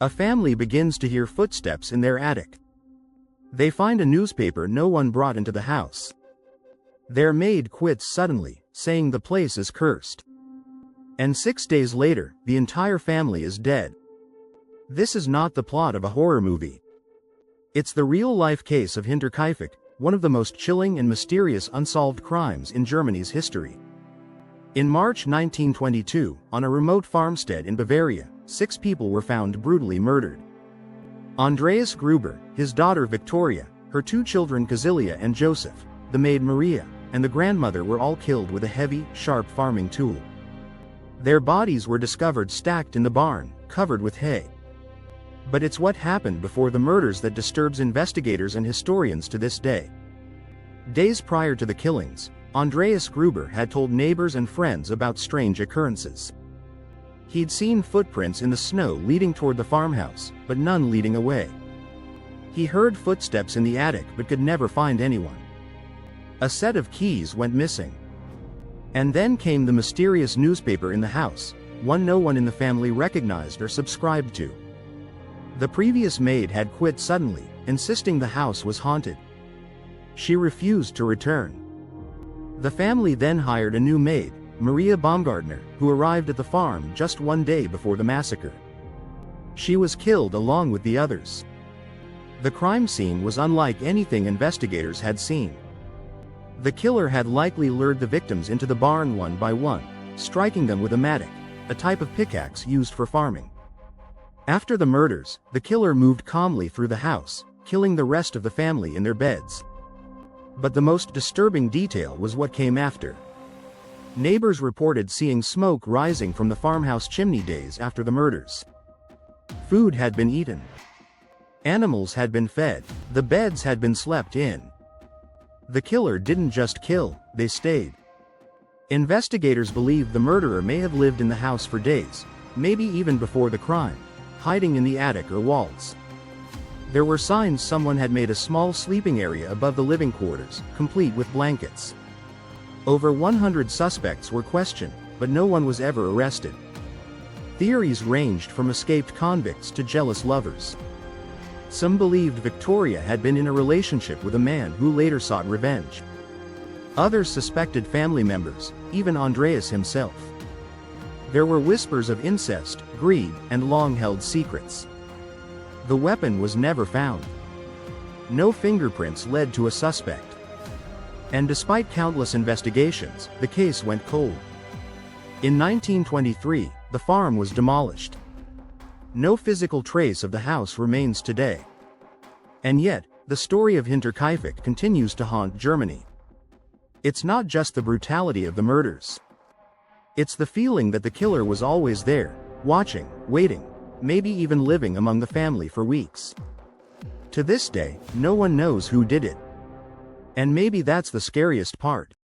A family begins to hear footsteps in their attic. They find a newspaper no one brought into the house. Their maid quits suddenly, saying the place is cursed. And 6 days later, the entire family is dead. This is not the plot of a horror movie. It's the real-life case of Hinterkaifeck, one of the most chilling and mysterious unsolved crimes in Germany's history. In March 1922, on a remote farmstead in Bavaria, 6 people were found brutally murdered. Andreas Gruber, his daughter Victoria, her 2 children Kazilia and Joseph, the maid Maria, and the grandmother were all killed with a heavy, sharp farming tool. Their bodies were discovered stacked in the barn, covered with hay. But it's what happened before the murders that disturbs investigators and historians to this day. Days prior to the killings, Andreas Gruber had told neighbors and friends about strange occurrences. He'd seen footprints in the snow leading toward the farmhouse, but none leading away. He heard footsteps in the attic but could never find anyone. A set of keys went missing. And then came the mysterious newspaper in the house, one no one in the family recognized or subscribed to. The previous maid had quit suddenly, insisting the house was haunted. She refused to return. The family then hired a new maid, Maria Baumgartner, who arrived at the farm just 1 day before the massacre. She was killed along with the others. The crime scene was unlike anything investigators had seen. The killer had likely lured the victims into the barn one by one, striking them with a mattock, a type of pickaxe used for farming. After the murders, the killer moved calmly through the house, killing the rest of the family in their beds. But the most disturbing detail was what came after. Neighbors reported seeing smoke rising from the farmhouse chimney days after the murders. Food had been eaten. Animals had been fed. The beds had been slept in. The killer didn't just kill, they stayed. Investigators believe the murderer may have lived in the house for days, maybe even before the crime, hiding in the attic or walls. There were signs someone had made a small sleeping area above the living quarters, complete with blankets. Over 100 suspects were questioned, but no one was ever arrested. Theories ranged from escaped convicts to jealous lovers. Some believed Victoria had been in a relationship with a man who later sought revenge. Others suspected family members, even Andreas himself. There were whispers of incest, greed, and long-held secrets. The weapon was never found. No fingerprints led to a suspect. And despite countless investigations, the case went cold. In 1923, the farm was demolished. No physical trace of the house remains today. And yet, the story of Hinterkaifeck continues to haunt Germany. It's not just the brutality of the murders. It's the feeling that the killer was always there, watching, waiting, maybe even living among the family for weeks. To this day, no one knows who did it. And maybe that's the scariest part.